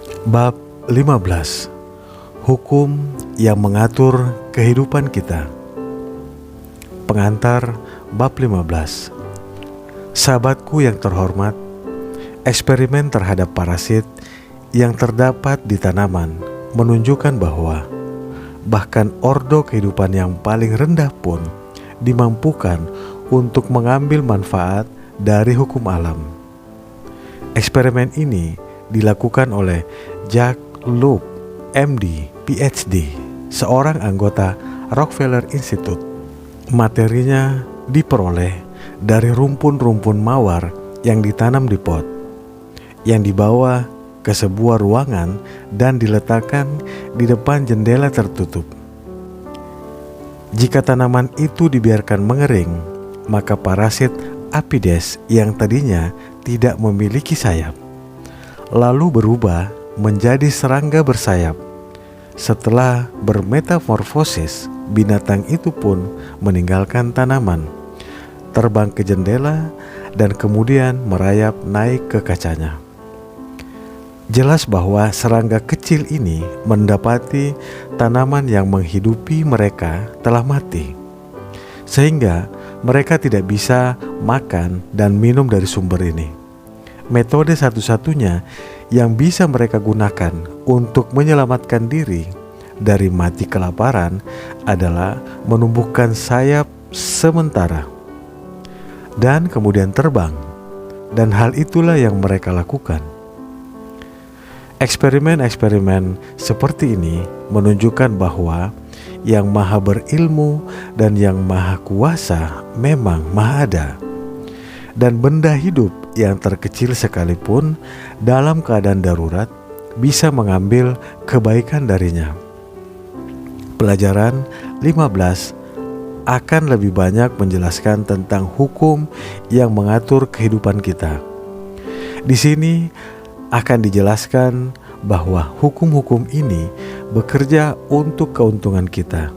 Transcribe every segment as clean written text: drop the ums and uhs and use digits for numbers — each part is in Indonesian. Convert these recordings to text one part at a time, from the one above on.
Bab 15. Hukum yang mengatur kehidupan kita. Pengantar bab 15. Sahabatku yang terhormat, eksperimen terhadap parasit yang terdapat di tanaman menunjukkan bahwa bahkan ordo kehidupan yang paling rendah pun dimampukan untuk mengambil manfaat dari hukum alam. Eksperimen ini dilakukan oleh Jack Loeb, MD, PhD, seorang anggota Rockefeller Institute. Materinya diperoleh dari rumpun-rumpun mawar yang ditanam di pot, yang dibawa ke sebuah ruangan dan diletakkan di depan jendela tertutup. Jika tanaman itu dibiarkan mengering, maka parasit Aphides yang tadinya tidak memiliki sayap lalu berubah menjadi serangga bersayap. Setelah bermetamorfosis, binatang itu pun meninggalkan tanaman, terbang ke jendela, dan kemudian merayap naik ke kacanya. Jelas bahwa serangga kecil ini mendapati tanaman yang menghidupi mereka telah mati, sehingga mereka tidak bisa makan dan minum dari sumber ini. Metode satu-satunya yang bisa mereka gunakan untuk menyelamatkan diri dari mati kelaparan adalah menumbuhkan sayap sementara dan kemudian terbang, dan hal itulah yang mereka lakukan. Eksperimen-eksperimen seperti ini menunjukkan bahwa yang maha berilmu dan yang maha kuasa memang maha ada, dan benda hidup yang terkecil sekalipun dalam keadaan darurat bisa mengambil kebaikan darinya. Pelajaran 15 akan lebih banyak menjelaskan tentang hukum yang mengatur kehidupan kita. Di sini akan dijelaskan bahwa hukum-hukum ini bekerja untuk keuntungan kita,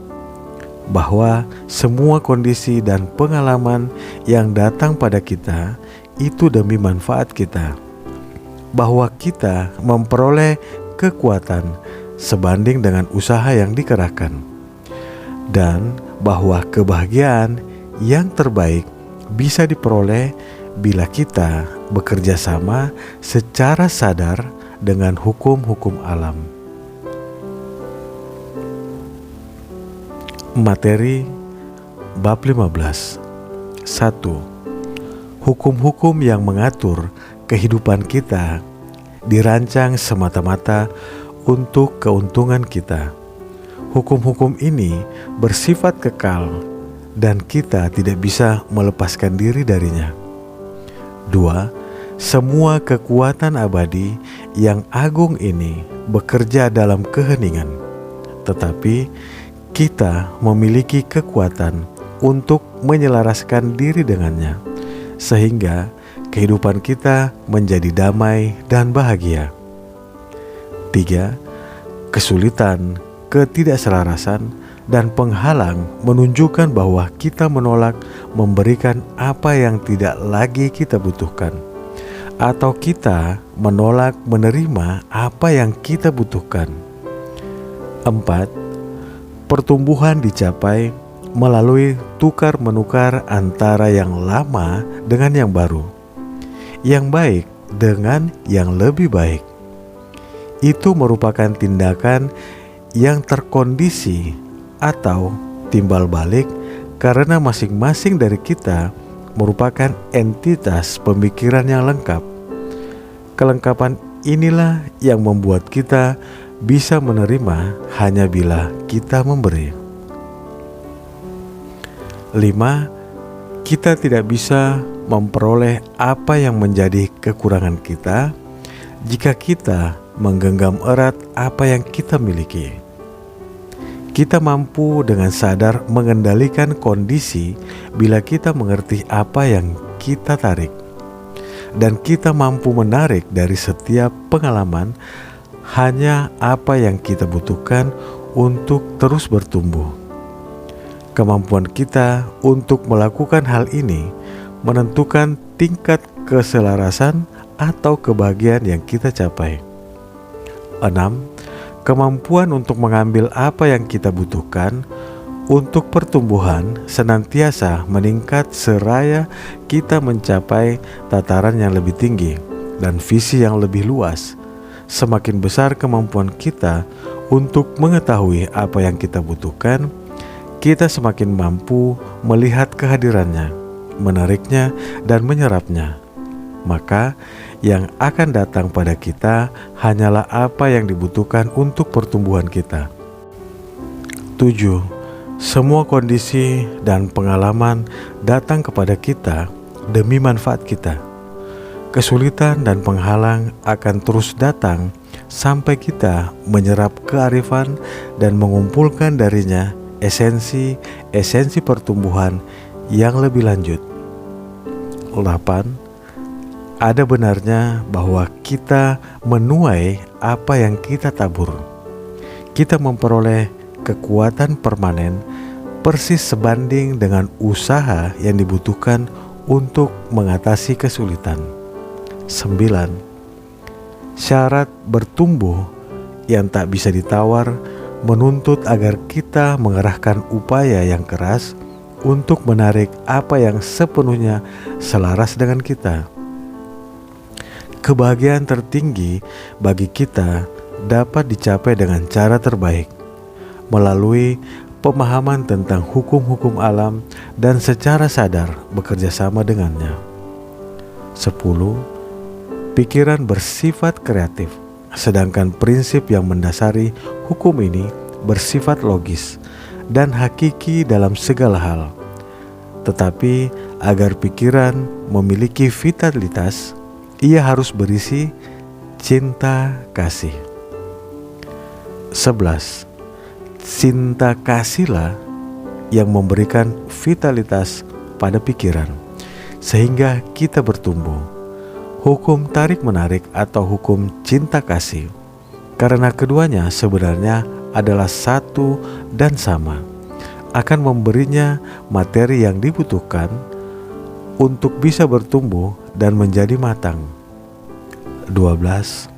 bahwa semua kondisi dan pengalaman yang datang pada kita itu demi manfaat kita, bahwa kita memperoleh kekuatan sebanding dengan usaha yang dikerahkan, dan bahwa kebahagiaan yang terbaik bisa diperoleh bila kita bekerja sama secara sadar dengan hukum-hukum alam. Materi bab 15. 1. Hukum-hukum yang mengatur kehidupan kita dirancang semata-mata untuk keuntungan kita. Hukum-hukum ini bersifat kekal dan kita tidak bisa melepaskan diri darinya. 2. Semua kekuatan abadi yang agung ini bekerja dalam keheningan, tetapi kita memiliki kekuatan untuk menyelaraskan diri dengannya, sehingga kehidupan kita menjadi damai dan bahagia. 3. Kesulitan, ketidakselarasan, dan penghalang menunjukkan bahwa kita menolak memberikan apa yang tidak lagi kita butuhkan, atau kita menolak menerima apa yang kita butuhkan. 4. Pertumbuhan dicapai melalui tukar-menukar antara yang lama dengan yang baru, yang baik dengan yang lebih baik. Itu merupakan tindakan yang terkondisi atau timbal balik karena masing-masing dari kita merupakan entitas pemikiran yang lengkap. Kelengkapan inilah yang membuat kita bisa menerima hanya bila kita memberi. 5. Kita tidak bisa memperoleh apa yang menjadi kekurangan kita jika kita menggenggam erat apa yang kita miliki. Kita mampu dengan sadar mengendalikan kondisi bila kita mengerti apa yang kita tarik, dan kita mampu menarik dari setiap pengalaman hanya apa yang kita butuhkan untuk terus bertumbuh. Kemampuan kita untuk melakukan hal ini menentukan tingkat keselarasan atau kebahagiaan yang kita capai. 6. Kemampuan untuk mengambil apa yang kita butuhkan untuk pertumbuhan senantiasa meningkat seraya kita mencapai tataran yang lebih tinggi dan visi yang lebih luas. Semakin besar kemampuan kita untuk mengetahui apa yang kita butuhkan, kita semakin mampu melihat kehadirannya, menariknya, dan menyerapnya. Maka yang akan datang pada kita hanyalah apa yang dibutuhkan untuk pertumbuhan kita. 7. Semua kondisi dan pengalaman datang kepada kita demi manfaat kita. Kesulitan dan penghalang akan terus datang sampai kita menyerap kearifan dan mengumpulkan darinya esensi pertumbuhan yang lebih lanjut. 8. Ada benarnya bahwa kita menuai apa yang kita tabur. Kita memperoleh kekuatan permanen persis sebanding dengan usaha yang dibutuhkan untuk mengatasi kesulitan. 9. Syarat bertumbuh yang tak bisa ditawar menuntut agar kita mengerahkan upaya yang keras untuk menarik apa yang sepenuhnya selaras dengan kita. Kebahagiaan tertinggi bagi kita dapat dicapai dengan cara terbaik, melalui pemahaman tentang hukum-hukum alam dan secara sadar bekerja sama dengannya. 10. Pikiran bersifat kreatif, sedangkan prinsip yang mendasari hukum ini bersifat logis dan hakiki dalam segala hal. Tetapi agar pikiran memiliki vitalitas, ia harus berisi cinta kasih. 11. Cinta kasihlah yang memberikan vitalitas pada pikiran, sehingga kita bertumbuh. Hukum tarik-menarik atau hukum cinta kasih, karena keduanya sebenarnya adalah satu dan sama, akan memberinya materi yang dibutuhkan untuk bisa bertumbuh dan menjadi matang. 12.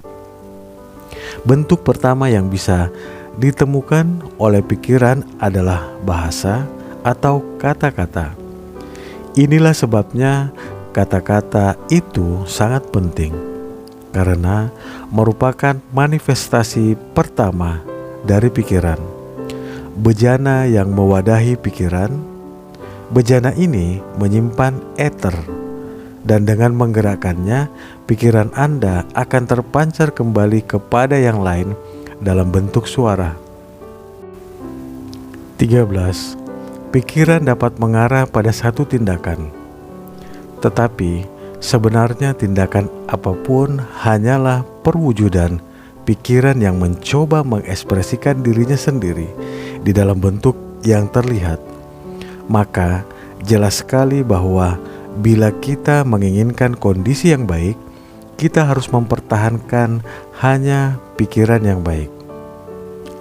Bentuk pertama yang bisa ditemukan oleh pikiran adalah bahasa atau kata-kata. Inilah sebabnya kata-kata itu sangat penting, karena merupakan manifestasi pertama dari pikiran. Bejana yang mewadahi pikiran, bejana ini menyimpan eter, dan dengan menggerakkannya, pikiran Anda akan terpancar kembali kepada yang lain dalam bentuk suara. 13. Pikiran dapat mengarah pada satu tindakan, tetapi sebenarnya tindakan apapun hanyalah perwujudan pikiran yang mencoba mengekspresikan dirinya sendiri di dalam bentuk yang terlihat. Maka jelas sekali bahwa bila kita menginginkan kondisi yang baik, kita harus mempertahankan hanya pikiran yang baik.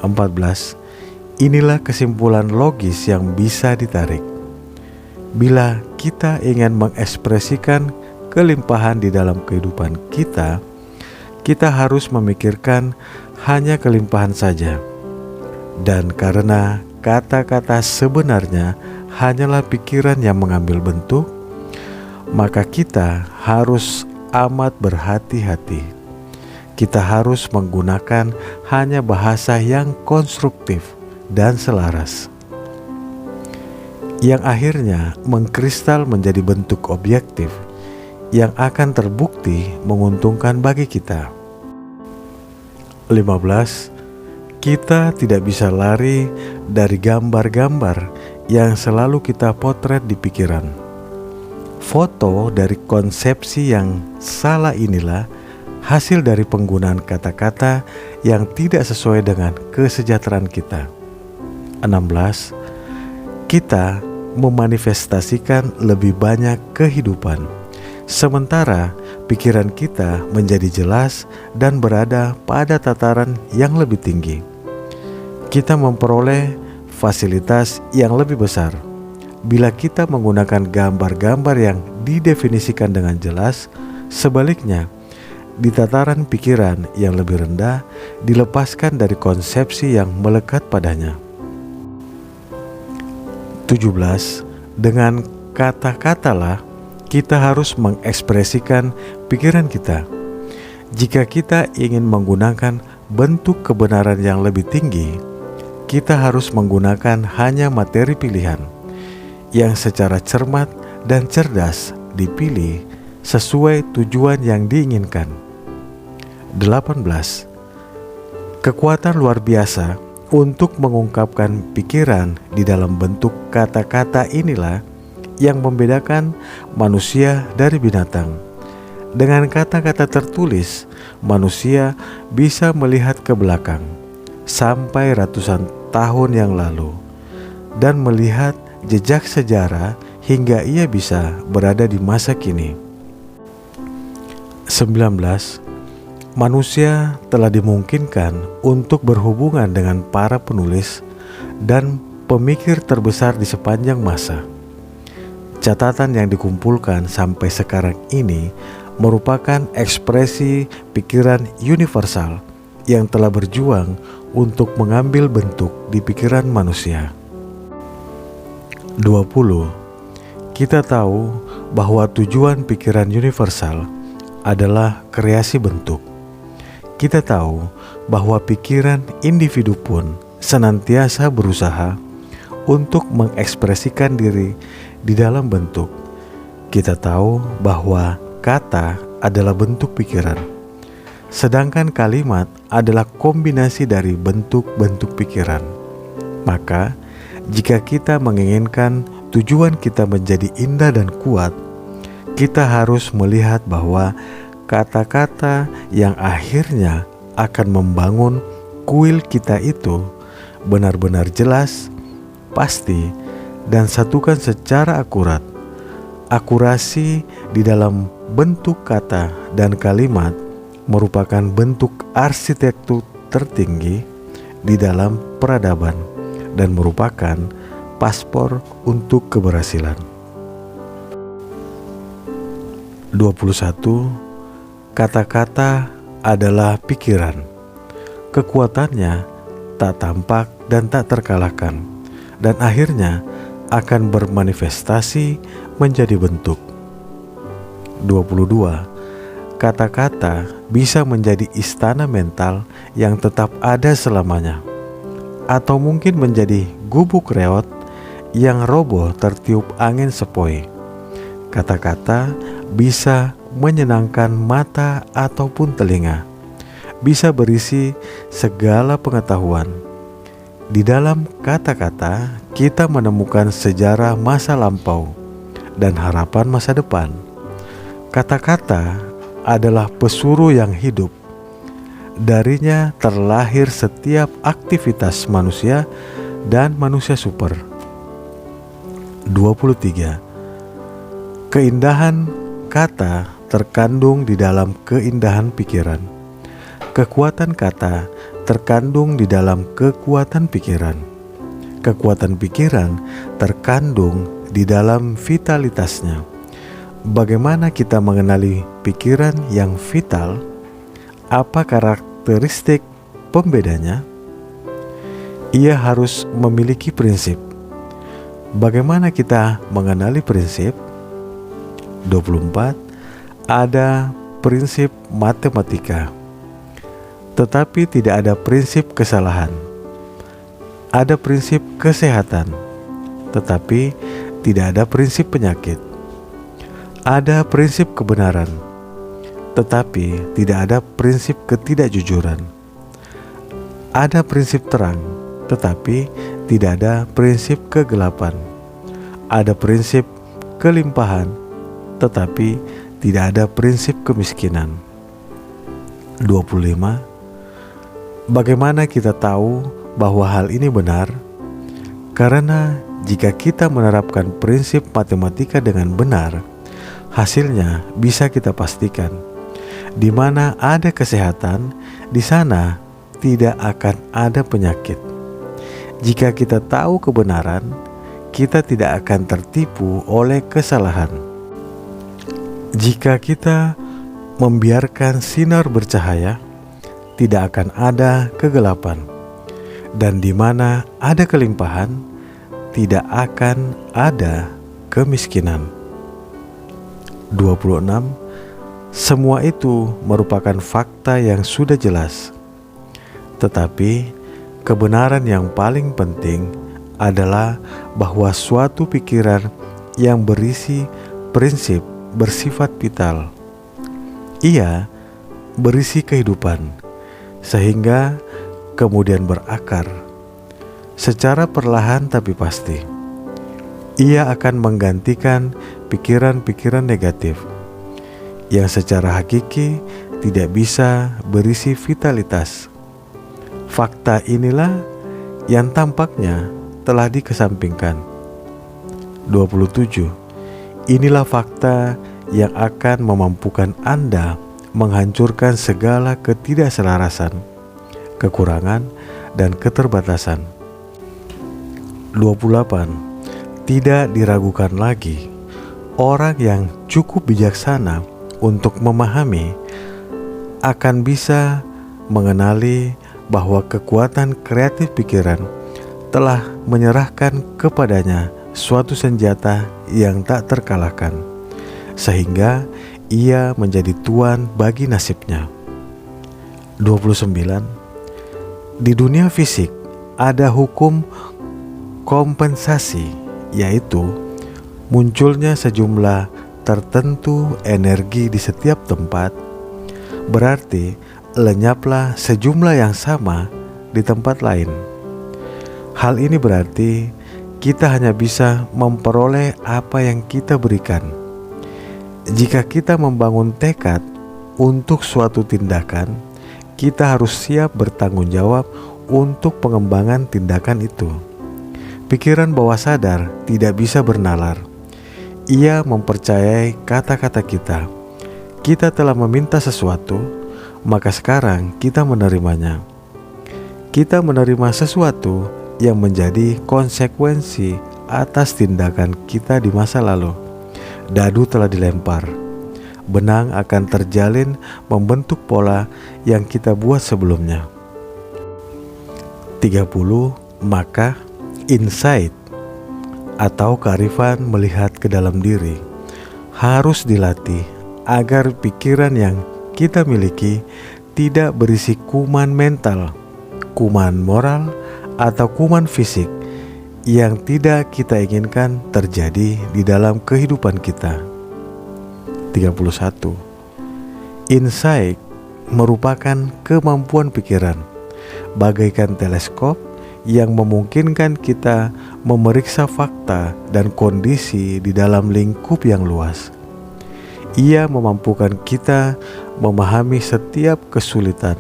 14. Inilah kesimpulan logis yang bisa ditarik. Bila kita ingin mengekspresikan kelimpahan di dalam kehidupan kita, kita harus memikirkan hanya kelimpahan saja. Dan karena kata-kata sebenarnya hanyalah pikiran yang mengambil bentuk, maka kita harus amat berhati-hati. Kita harus menggunakan hanya bahasa yang konstruktif dan selaras, yang akhirnya mengkristal menjadi bentuk objektif yang akan terbukti menguntungkan bagi kita. 15. Kita tidak bisa lari dari gambar-gambar yang selalu kita potret di pikiran. Foto dari konsepsi yang salah inilah hasil dari penggunaan kata-kata yang tidak sesuai dengan kesejahteraan kita. 16. Kita memanifestasikan lebih banyak kehidupan, sementara pikiran kita menjadi jelas dan berada pada tataran yang lebih tinggi. Kita memperoleh fasilitas yang lebih besar bila kita menggunakan gambar-gambar yang didefinisikan dengan jelas. Sebaliknya, di tataran pikiran yang lebih rendah dilepaskan dari konsepsi yang melekat padanya. 17. Dengan kata-katalah kita harus mengekspresikan pikiran kita. Jika kita ingin menggunakan bentuk kebenaran yang lebih tinggi, kita harus menggunakan hanya materi pilihan yang secara cermat dan cerdas dipilih sesuai tujuan yang diinginkan. 18. Kekuatan luar biasa untuk mengungkapkan pikiran di dalam bentuk kata-kata inilah yang membedakan manusia dari binatang. Dengan kata-kata tertulis, manusia bisa melihat ke belakang sampai ratusan tahun yang lalu dan melihat jejak sejarah hingga ia bisa berada di masa kini. 19. Manusia telah dimungkinkan untuk berhubungan dengan para penulis dan pemikir terbesar di sepanjang masa. Catatan yang dikumpulkan sampai sekarang ini merupakan ekspresi pikiran universal yang telah berjuang untuk mengambil bentuk di pikiran manusia. 20. Kita tahu bahwa tujuan pikiran universal adalah kreasi bentuk. Kita tahu bahwa pikiran individu pun senantiasa berusaha untuk mengekspresikan diri di dalam bentuk. Kita tahu bahwa kata adalah bentuk pikiran, sedangkan kalimat adalah kombinasi dari bentuk-bentuk pikiran. Maka, jika kita menginginkan tujuan kita menjadi indah dan kuat, kita harus melihat bahwa kata-kata yang akhirnya akan membangun kuil kita itu benar-benar jelas, pasti, dan satukan secara akurat. Akurasi di dalam bentuk kata dan kalimat merupakan bentuk arsitektur tertinggi di dalam peradaban dan merupakan paspor untuk keberhasilan. 21. Kata-kata adalah pikiran. Kekuatannya tak tampak dan tak terkalahkan, dan akhirnya akan bermanifestasi menjadi bentuk. 22. Kata-kata bisa menjadi istana mental yang tetap ada selamanya, atau mungkin menjadi gubuk reot yang roboh tertiup angin sepoi. Kata-kata bisa menyenangkan mata ataupun telinga, bisa berisi segala pengetahuan. Di dalam kata-kata kita menemukan sejarah masa lampau dan harapan masa depan. Kata-kata adalah pesuruh yang hidup. Darinya terlahir setiap aktivitas manusia dan manusia super. 23. Keindahan kata terkandung di dalam keindahan pikiran. Kekuatan kata terkandung di dalam kekuatan pikiran. Kekuatan pikiran terkandung di dalam vitalitasnya. Bagaimana kita mengenali pikiran yang vital? Apa karakteristik pembedanya? Ia harus memiliki prinsip. Bagaimana kita mengenali prinsip? 24. Ada prinsip matematika, tetapi tidak ada prinsip kesalahan. Ada prinsip kesehatan, tetapi tidak ada prinsip penyakit. Ada prinsip kebenaran, tetapi tidak ada prinsip ketidakjujuran. Ada prinsip terang, tetapi tidak ada prinsip kegelapan. Ada prinsip kelimpahan, tetapi tidak ada prinsip kemiskinan. 25. Bagaimana kita tahu bahwa hal ini benar? Karena jika kita menerapkan prinsip matematika dengan benar, hasilnya bisa kita pastikan. Di mana ada kesehatan, di sana tidak akan ada penyakit. Jika kita tahu kebenaran, kita tidak akan tertipu oleh kesalahan. Jika kita membiarkan sinar bercahaya, tidak akan ada kegelapan. Dan di mana ada kelimpahan, tidak akan ada kemiskinan. 26. Semua itu merupakan fakta yang sudah jelas. Tetapi kebenaran yang paling penting adalah bahwa suatu pikiran yang berisi prinsip bersifat vital. Ia berisi kehidupan, sehingga kemudian berakar secara perlahan tapi pasti. Ia akan menggantikan pikiran-pikiran negatif yang secara hakiki tidak bisa berisi vitalitas. Fakta inilah yang tampaknya telah dikesampingkan. 27. Inilah fakta yang akan memampukan Anda menghancurkan segala ketidakselarasan, kekurangan, dan keterbatasan. 28. Tidak diragukan lagi, orang yang cukup bijaksana untuk memahami akan bisa mengenali bahwa kekuatan kreatif pikiran telah menyerahkan kepadanya suatu senjata yang tak terkalahkan, sehingga ia menjadi tuan bagi nasibnya. 29. Di dunia fisik ada hukum kompensasi, yaitu munculnya sejumlah tertentu energi di setiap tempat, berarti lenyaplah sejumlah yang sama di tempat lain. Hal ini berarti kita hanya bisa memperoleh apa yang kita berikan. Jika kita membangun tekad untuk suatu tindakan, kita harus siap bertanggung jawab untuk pengembangan tindakan itu. Pikiran bawah sadar tidak bisa bernalar. Ia mempercayai kata-kata kita. Kita telah meminta sesuatu, maka sekarang kita menerimanya. Kita menerima sesuatu yang menjadi konsekuensi atas tindakan kita di masa lalu. Dadu telah dilempar. Benang akan terjalin membentuk pola yang kita buat sebelumnya. 30. Maka insight atau kearifan melihat ke dalam diri harus dilatih agar pikiran yang kita miliki tidak berisi kuman mental, kuman moral, atau kuman fisik yang tidak kita inginkan terjadi di dalam kehidupan kita. 31. Insight merupakan kemampuan pikiran bagaikan teleskop yang memungkinkan kita memeriksa fakta dan kondisi di dalam lingkup yang luas. Ia memampukan kita memahami setiap kesulitan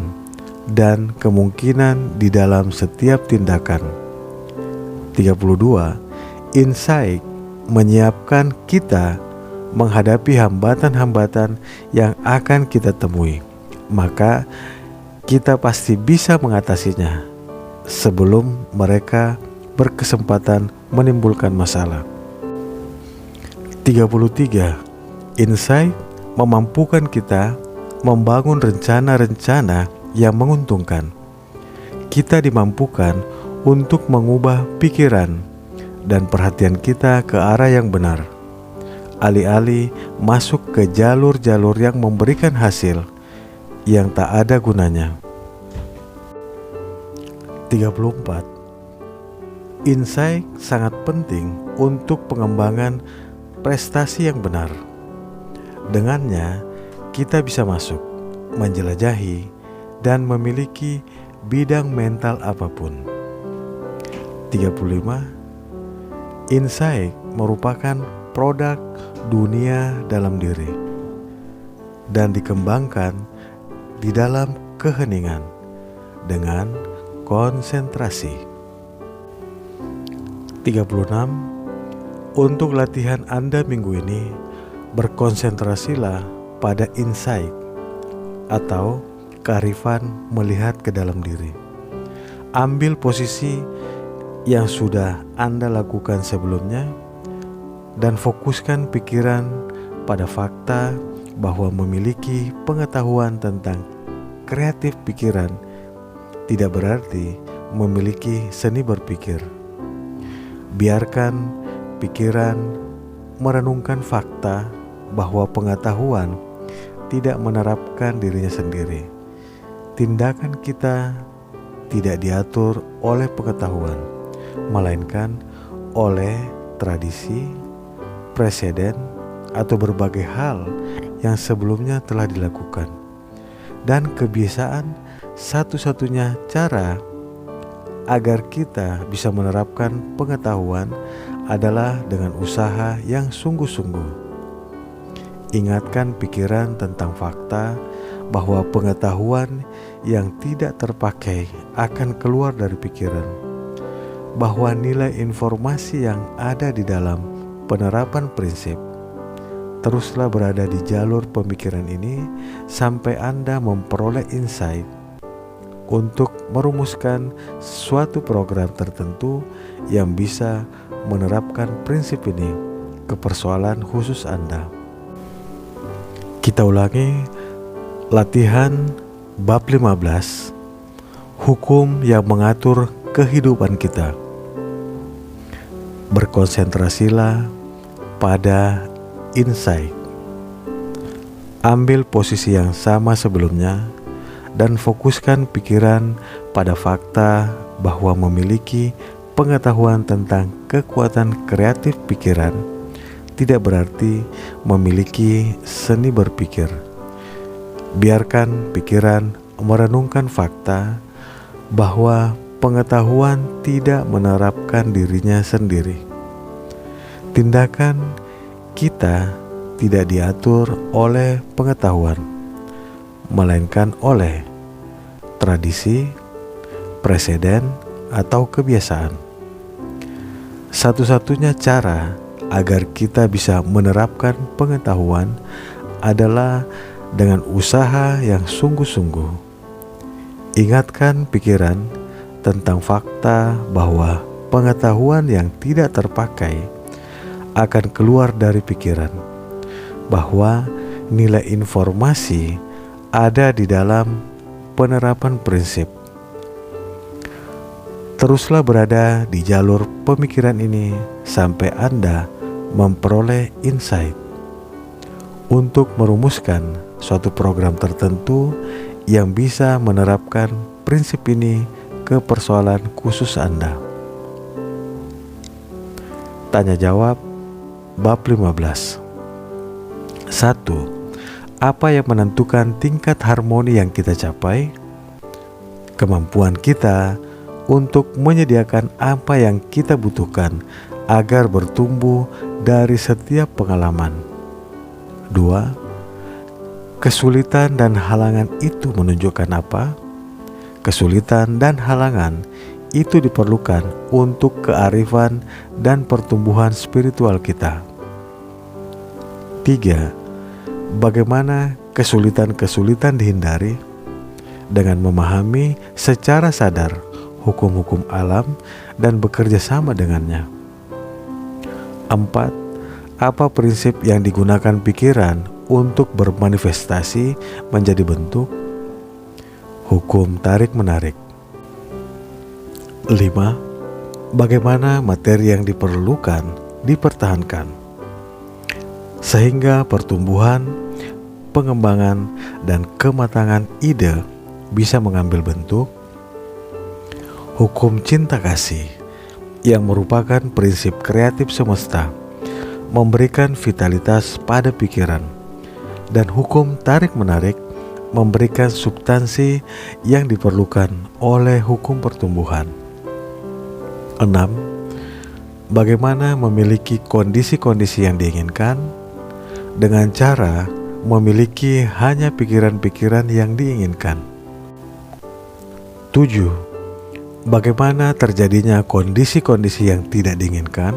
dan kemungkinan di dalam setiap tindakan. 32. Insight menyiapkan kita menghadapi hambatan-hambatan yang akan kita temui. Maka kita pasti bisa mengatasinya sebelum mereka berkesempatan menimbulkan masalah. 33. Insight memampukan kita membangun rencana-rencana yang menguntungkan. Kita dimampukan untuk mengubah pikiran dan perhatian kita ke arah yang benar, alih-alih masuk ke jalur-jalur yang memberikan hasil yang tak ada gunanya. 34. Insight sangat penting untuk pengembangan prestasi yang benar. Dengannya, kita bisa masuk, menjelajahi, dan memiliki bidang mental apapun. 35. Insight merupakan produk dunia dalam diri dan dikembangkan di dalam keheningan dengan konsentrasi. 36. Untuk latihan Anda minggu ini, berkonsentrasilah pada insight atau kearifan melihat ke dalam diri. Ambil posisi yang sudah Anda lakukan sebelumnya dan fokuskan pikiran pada fakta bahwa memiliki pengetahuan tentang kreatif pikiran tidak berarti memiliki seni berpikir. Biarkan pikiran merenungkan fakta bahwa pengetahuan tidak menerapkan dirinya sendiri. Tindakan kita tidak diatur oleh pengetahuan, melainkan oleh tradisi, preseden, atau berbagai hal yang sebelumnya telah dilakukan. Dan kebiasaan satu-satunya cara agar kita bisa menerapkan pengetahuan adalah dengan usaha yang sungguh-sungguh. Ingatkan pikiran tentang fakta bahwa pengetahuan yang tidak terpakai akan keluar dari pikiran, bahwa nilai informasi yang ada di dalam penerapan prinsip. Teruslah berada di jalur pemikiran ini sampai Anda memperoleh insight untuk merumuskan suatu program tertentu yang bisa menerapkan prinsip ini ke persoalan khusus Anda. Kita ulangi latihan bab 15, hukum yang mengatur kehidupan kita. Berkonsentrasilah pada insight. Ambil posisi yang sama sebelumnya dan fokuskan pikiran pada fakta bahwa memiliki pengetahuan tentang kekuatan kreatif pikiran tidak berarti memiliki seni berpikir. Biarkan pikiran merenungkan fakta bahwa pengetahuan tidak menerapkan dirinya sendiri. Tindakan kita tidak diatur oleh pengetahuan, melainkan oleh tradisi, preseden, atau kebiasaan. Satu-satunya cara agar kita bisa menerapkan pengetahuan adalah dengan usaha yang sungguh-sungguh. Ingatkan pikiran tentang fakta bahwa pengetahuan yang tidak terpakai akan keluar dari pikiran, bahwa nilai informasi ada di dalam penerapan prinsip. Teruslah berada di jalur pemikiran ini sampai Anda memperoleh insight untuk merumuskan suatu program tertentu yang bisa menerapkan prinsip ini ke persoalan khusus Anda. Tanya jawab bab 15. 1. Apa yang menentukan tingkat harmoni yang kita capai? Kemampuan kita untuk menyediakan apa yang kita butuhkan agar bertumbuh dari setiap pengalaman. 2. Kesulitan dan halangan itu menunjukkan apa? Kesulitan dan halangan itu diperlukan untuk kearifan dan pertumbuhan spiritual kita. 3. Bagaimana kesulitan-kesulitan dihindari? Dengan memahami secara sadar hukum-hukum alam dan bekerja sama dengannya. 4. Apa prinsip yang digunakan pikiran untuk bermanifestasi menjadi bentuk? Hukum tarik-menarik. 5. Bagaimana materi yang diperlukan dipertahankan sehingga pertumbuhan, pengembangan, dan kematangan ide bisa mengambil bentuk? Hukum cinta kasih yang merupakan prinsip kreatif semesta memberikan vitalitas pada pikiran, dan hukum tarik-menarik memberikan substansi yang diperlukan oleh hukum pertumbuhan. 6. Bagaimana memiliki kondisi-kondisi yang diinginkan? Dengan cara memiliki hanya pikiran-pikiran yang diinginkan. 7. Bagaimana terjadinya kondisi-kondisi yang tidak diinginkan?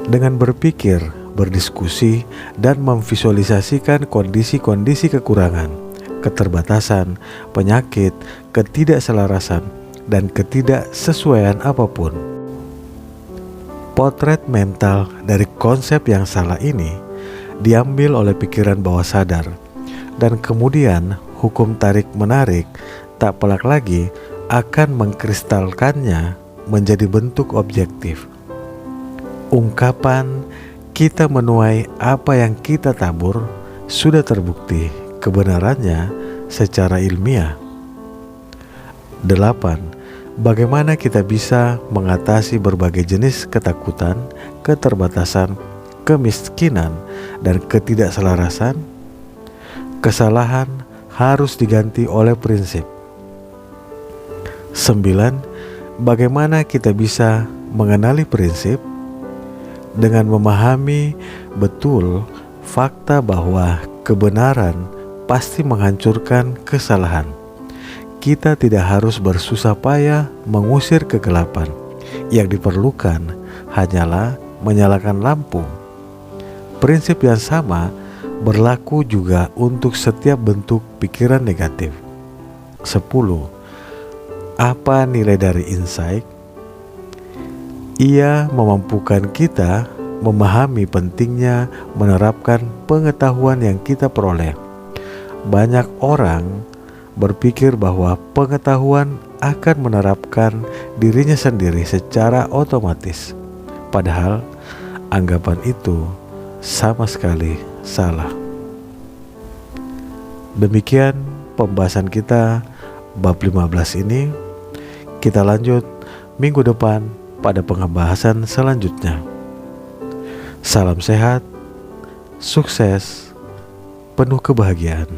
Dengan berpikir, berdiskusi, dan memvisualisasikan kondisi-kondisi kekurangan, keterbatasan, penyakit, ketidakselarasan, dan ketidaksesuaian apapun. Potret mental dari konsep yang salah ini diambil oleh pikiran bawah sadar, dan kemudian hukum tarik-menarik tak pelak lagi akan mengkristalkannya menjadi bentuk objektif. Ungkapan "kita menuai apa yang kita tabur" sudah terbukti kebenarannya secara ilmiah. 8. Bagaimana kita bisa mengatasi berbagai jenis ketakutan, keterbatasan, kemiskinan, dan ketidakselarasan? Kesalahan harus diganti oleh prinsip. 9. Bagaimana kita bisa mengenali prinsip? Dengan memahami betul fakta bahwa kebenaran pasti menghancurkan kesalahan. Kita tidak harus bersusah payah mengusir kegelapan. Yang diperlukan hanyalah menyalakan lampu. Prinsip yang sama berlaku juga untuk setiap bentuk pikiran negatif. 10. Apa nilai dari insight? Ia memampukan kita memahami pentingnya menerapkan pengetahuan yang kita peroleh. Banyak orang berpikir bahwa pengetahuan akan menerapkan dirinya sendiri secara otomatis. Padahal anggapan itu sama sekali salah. Demikian pembahasan kita bab 15 ini. Kita lanjut minggu depan pada pembahasan selanjutnya. Salam sehat, sukses, penuh kebahagiaan.